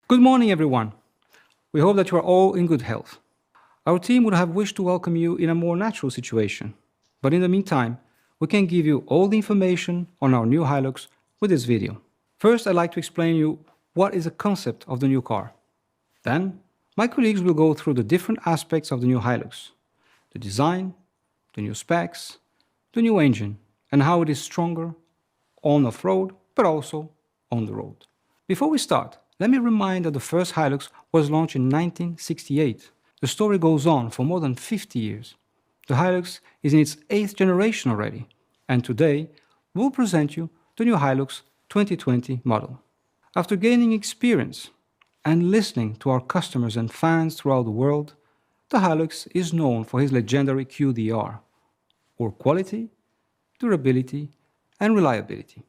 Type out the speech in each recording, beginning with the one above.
Good morning, everyone. We hope that you are all in good health. Our team would have wished to welcome you in a more natural situation, but in the meantime, we can give you all the information on our new Hilux with this video. First, I'd like to explain you what is the concept of the new car. Then, my colleagues will go through the different aspects of the new Hilux, the design, the new specs, the new engine, and how it is stronger on off-road, but also on the road. Before we start, let me remind that the first Hilux was launched in 1968. The story goes on for more than 50 years. The Hilux is in its 8th generation already, and today we'll present you the new Hilux 2020 model. After gaining experience and listening to our customers and fans throughout the world, the Hilux is known for his legendary QDR, or quality, durability, and reliability.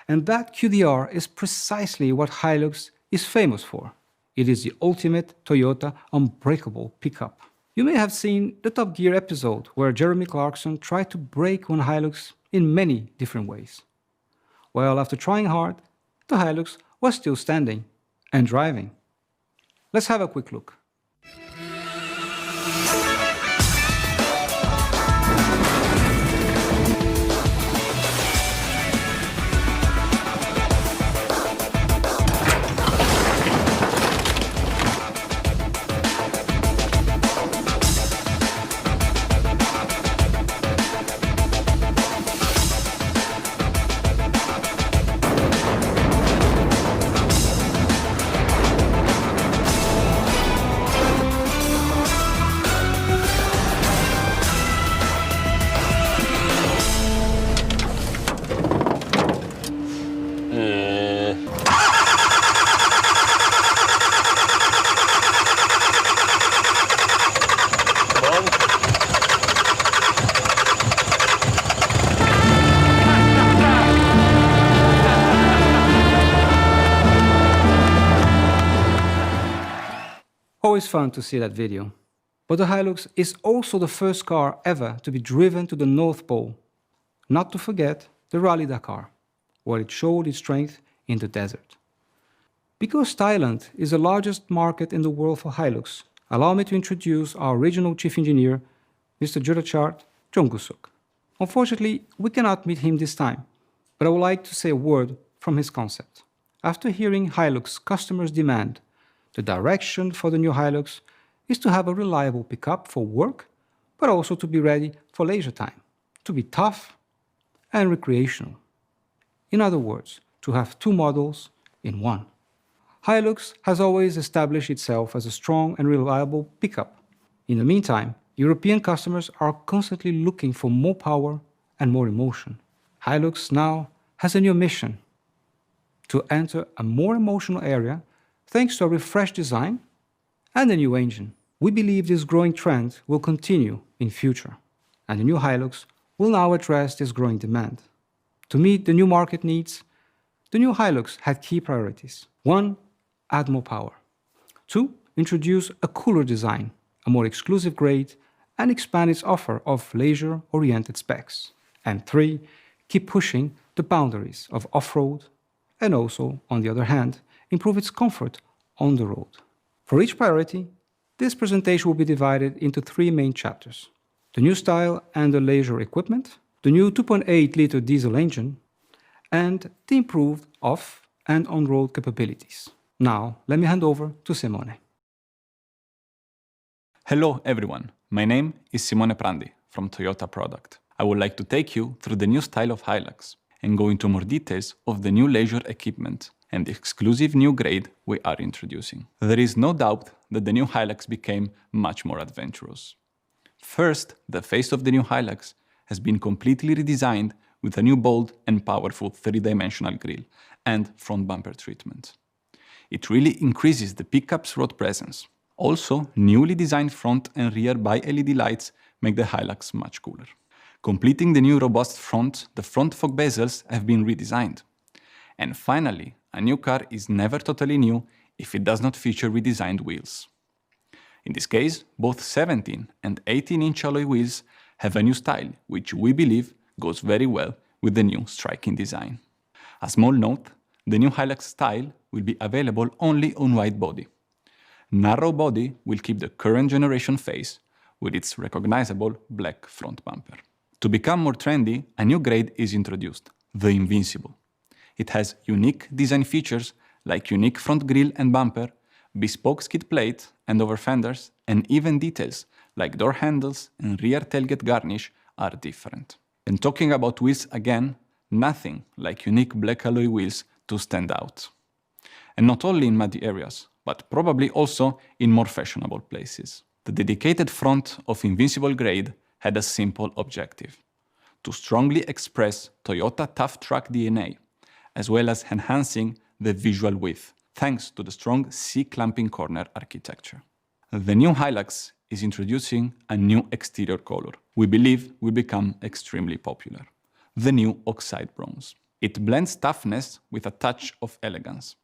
And that QDR is precisely what Hilux is famous for. It is the ultimate Toyota unbreakable pickup. You may have seen the Top Gear episode where Jeremy Clarkson tried to break one Hilux in many different ways. Well, after trying hard, the Hilux was still standing and driving. Let's have a quick look. Always fun to see that video. But the Hilux is also the first car ever to be driven to the North Pole. Not to forget the Rally Dakar, where it showed its strength in the desert. Because Thailand is the largest market in the world for Hilux, allow me to introduce our regional chief engineer, Mr. Jurachart Jongusuk. Unfortunately, we cannot meet him this time, but I would like to say a word from his concept. After hearing Hilux customers' demand, the direction for the new Hilux is to have a reliable pickup for work, but also to be ready for leisure time, to be tough and recreational. In other words, to have two models in one. Hilux has always established itself as a strong and reliable pickup. In the meantime, European customers are constantly looking for more power and more emotion. Hilux now has a new mission: to enter a more emotional area thanks to a refreshed design and a new engine. We believe this growing trend will continue in future, and the new Hilux will now address this growing demand. To meet the new market needs, the new Hilux had key priorities. 1. Add more power. 2. Introduce a cooler design, a more exclusive grade, and expand its offer of leisure-oriented specs. And 3. Keep pushing the boundaries of off-road, and also, on the other hand, improve its comfort on the road. For each priority, this presentation will be divided into 3 main chapters: the new style and the leisure equipment, the new 2.8-liter diesel engine, and the improved off- and on-road capabilities. Now, let me hand over to Simone. Hello everyone, my name is Simone Prandi from Toyota Product. I would like to take you through the new style of Hilux and go into more details of the new leisure equipment and the exclusive new grade we are introducing. There is no doubt that the new Hilux became much more adventurous. First, the face of the new Hilux has been completely redesigned with a new bold and powerful 3-dimensional grille and front bumper treatment. It really increases the pickup's road presence. Also, newly designed front and rear bi-LED lights make the Hilux much cooler. Completing the new robust front, the front fog bezels have been redesigned. And finally, a new car is never totally new if it does not feature redesigned wheels. In this case, both 17 and 18-inch alloy wheels have a new style, which we believe goes very well with the new striking design. A small note, The new Hilux style will be available only on wide body. Narrow body will keep the current generation face with its recognizable black front bumper. To become more trendy, a new grade is introduced, the Invincible. It has unique design features like unique front grille and bumper, bespoke skid plate and over fenders, and even details like door handles and rear tailgate garnish are different. And talking about wheels again, nothing like unique black alloy wheels to stand out. And not only in muddy areas, but probably also in more fashionable places. The dedicated front of Invincible grade had a simple objective: to strongly express Toyota tough truck DNA, as well as enhancing the visual width, thanks to the strong C-clamping corner architecture. The new Hilux is introducing a new exterior color we believe will become extremely popular: the new Oxide Bronze. It blends toughness with a touch of elegance,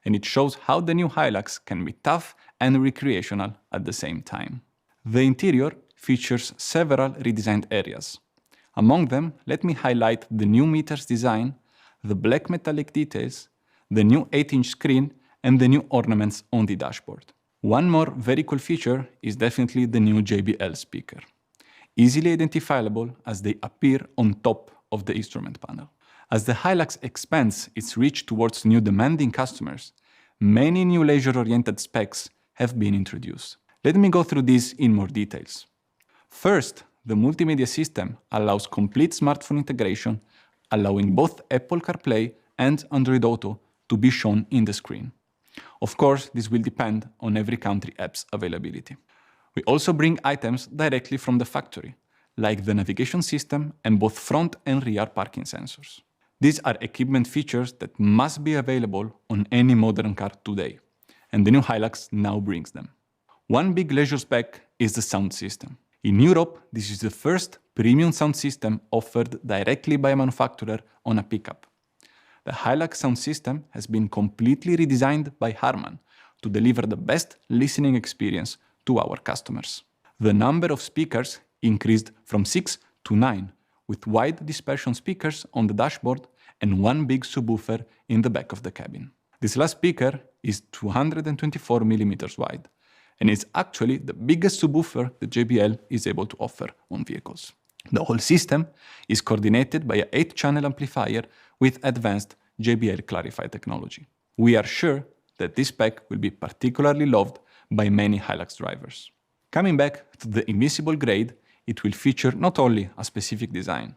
and it shows how the new Hilux can be tough and recreational at the same time. The interior features several redesigned areas. Among them, let me highlight the new meters design, the black metallic details, the new 8-inch screen, and the new ornaments on the dashboard. One more very cool feature is definitely the new JBL speaker, easily identifiable as they appear on top of the instrument panel. As the Hilux expands its reach towards new demanding customers, many new leisure-oriented specs have been introduced. Let me go through these in more details. First, the multimedia system allows complete smartphone integration, allowing both Apple CarPlay and Android Auto to be shown in the screen. Of course, this will depend on every country app's availability. We also bring items directly from the factory, like the navigation system and both front and rear parking sensors. These are equipment features that must be available on any modern car today, and the new Hilux now brings them. One big leisure spec is the sound system. In Europe, this is the first premium sound system offered directly by a manufacturer on a pickup. The Hilux sound system has been completely redesigned by Harman to deliver the best listening experience to our customers. The number of speakers increased from 6 to 9, with wide dispersion speakers on the dashboard and one big subwoofer in the back of the cabin. This last speaker is 224 mm wide, and is actually the biggest subwoofer that JBL is able to offer on vehicles. The whole system is coordinated by an 8-channel amplifier with advanced JBL Clarify technology. We are sure that this spec will be particularly loved by many Hilux drivers. Coming back to the Invincible grade, it will feature not only a specific design,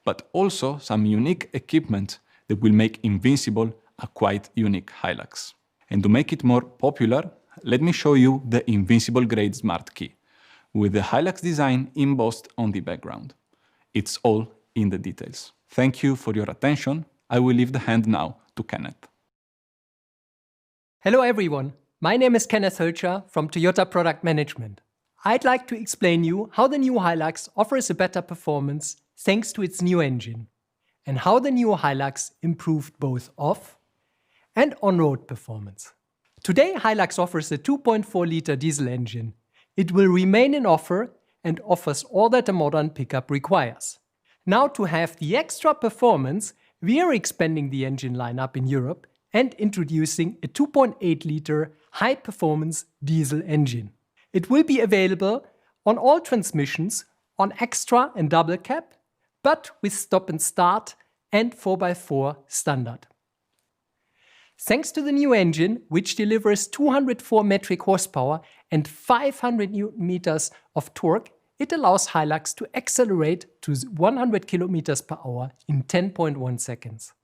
but also some unique equipment that will make Invincible a quite unique Hilux. And to make it more popular, let me show you the Invincible grade smart key, with the Hilux design embossed on the background. It's all in the details. Thank you for your attention. I will leave the hand now to Kenneth. Hello everyone, my name is Kenneth Hölscher from Toyota Product Management. I'd like to explain you how the new Hilux offers a better performance thanks to its new engine, and how the new Hilux improved both off and on-road performance. Today Hilux offers a 2.4-liter diesel engine. It will remain in offer and offers all that a modern pickup requires. Now, to have the extra performance, we are expanding the engine lineup in Europe and introducing a 2.8-liter high-performance diesel engine. It will be available on all transmissions on extra and double cab, but with stop and start and 4x4 standard. Thanks to the new engine, which delivers 204 metric horsepower and 500 Nm of torque, it allows Hilux to accelerate to 100 km per hour in 10.1 seconds.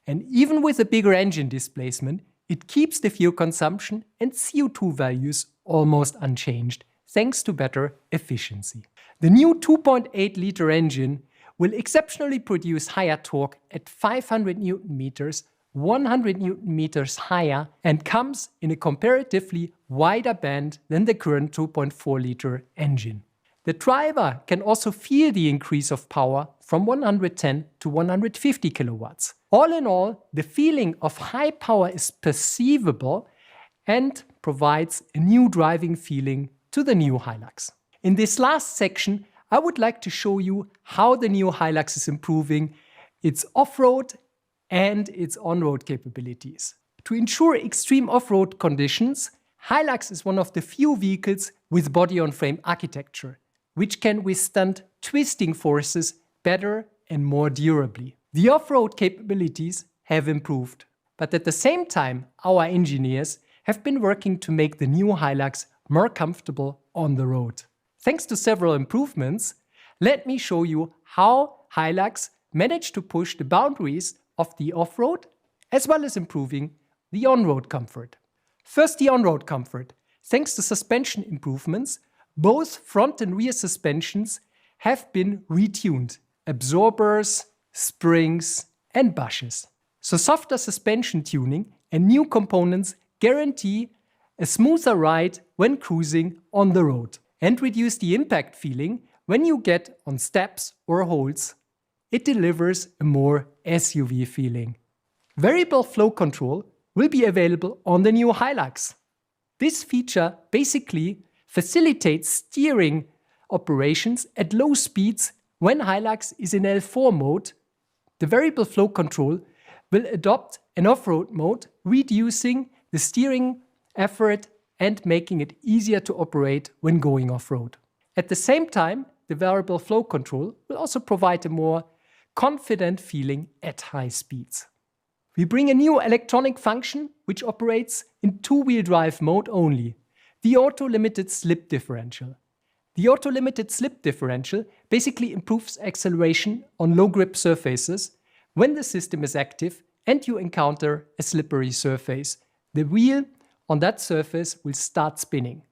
And even with a bigger engine displacement, it keeps the fuel consumption and CO2 values almost unchanged, thanks to better efficiency. The new 2.8-liter engine will exceptionally produce higher torque at 500 Nm, 100 Nm higher, and comes in a comparatively wider band than the current 2.4-liter engine. The driver can also feel the increase of power from 110 to 150 kilowatts. All in all, the feeling of high power is perceivable and provides a new driving feeling to the new Hilux. In this last section, I would like to show you how the new Hilux is improving its off-road and its on-road capabilities. To ensure extreme off-road conditions, Hilux is one of the few vehicles with body-on-frame architecture, which can withstand twisting forces better and more durably. The off-road capabilities have improved, but at the same time, our engineers have been working to make the new Hilux more comfortable on the road. Thanks to several improvements, let me show you how Hilux managed to push the boundaries of the off-road as well as improving the on-road comfort. First, the on-road comfort. Thanks to suspension improvements, both front and rear suspensions have been retuned. Absorbers, springs and bushes. So softer suspension tuning and new components guarantee a smoother ride when cruising on the road and reduce the impact feeling when you get on steps or holes. It delivers a more SUV feeling. Variable flow control will be available on the new Hilux. This feature basically facilitates steering operations at low speeds when Hilux is in L4 mode. The variable flow control will adopt an off-road mode, reducing the steering effort and making it easier to operate when going off-road. At the same time, the variable flow control will also provide a more confident feeling at high speeds. We bring a new electronic function which operates in two-wheel drive mode only, the auto-limited slip differential. The auto-limited slip differential basically improves acceleration on low-grip surfaces when the system is active and you encounter a slippery surface. The wheel on that surface will start spinning.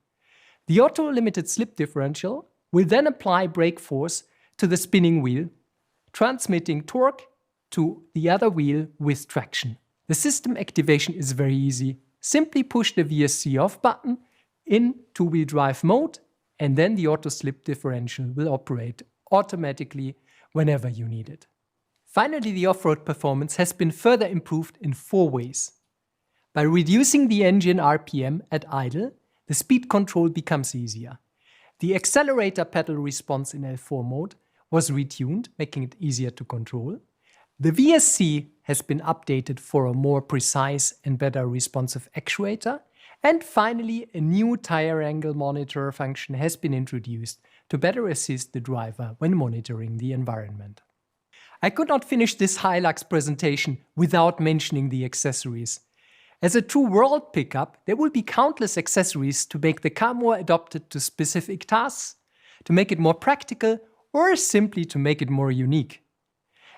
The auto-limited slip differential will then apply brake force to the spinning wheel, transmitting torque to the other wheel with traction. The system activation is very easy. Simply push the VSC off button in two-wheel drive mode, and then the auto slip differential will operate automatically whenever you need it. Finally, the off-road performance has been further improved in 4 ways. By reducing the engine RPM at idle, the speed control becomes easier. The accelerator pedal response in L4 mode was retuned, making it easier to control. The VSC has been updated for a more precise and better responsive actuator. And finally, a new tire angle monitor function has been introduced to better assist the driver when monitoring the environment. I could not finish this Hilux presentation without mentioning the accessories. As a true world pickup, there will be countless accessories to make the car more adapted to specific tasks, to make it more practical, or simply to make it more unique.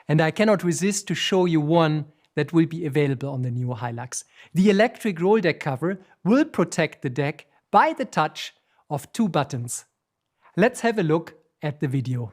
And I cannot resist to show you one that will be available on the new Hilux. The electric roll deck cover will protect the deck by the touch of 2 buttons. Let's have a look at the video.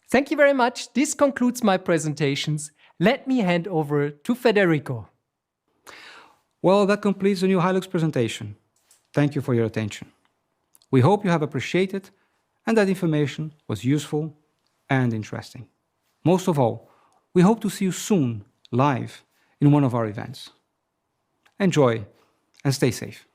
Thank you very much. This concludes my presentations. Let me hand over to Federico. Well, that completes the new Hilux presentation. Thank you for your attention. We hope you have appreciated and that information was useful and interesting. Most of all, we hope to see you soon live in one of our events. Enjoy and stay safe.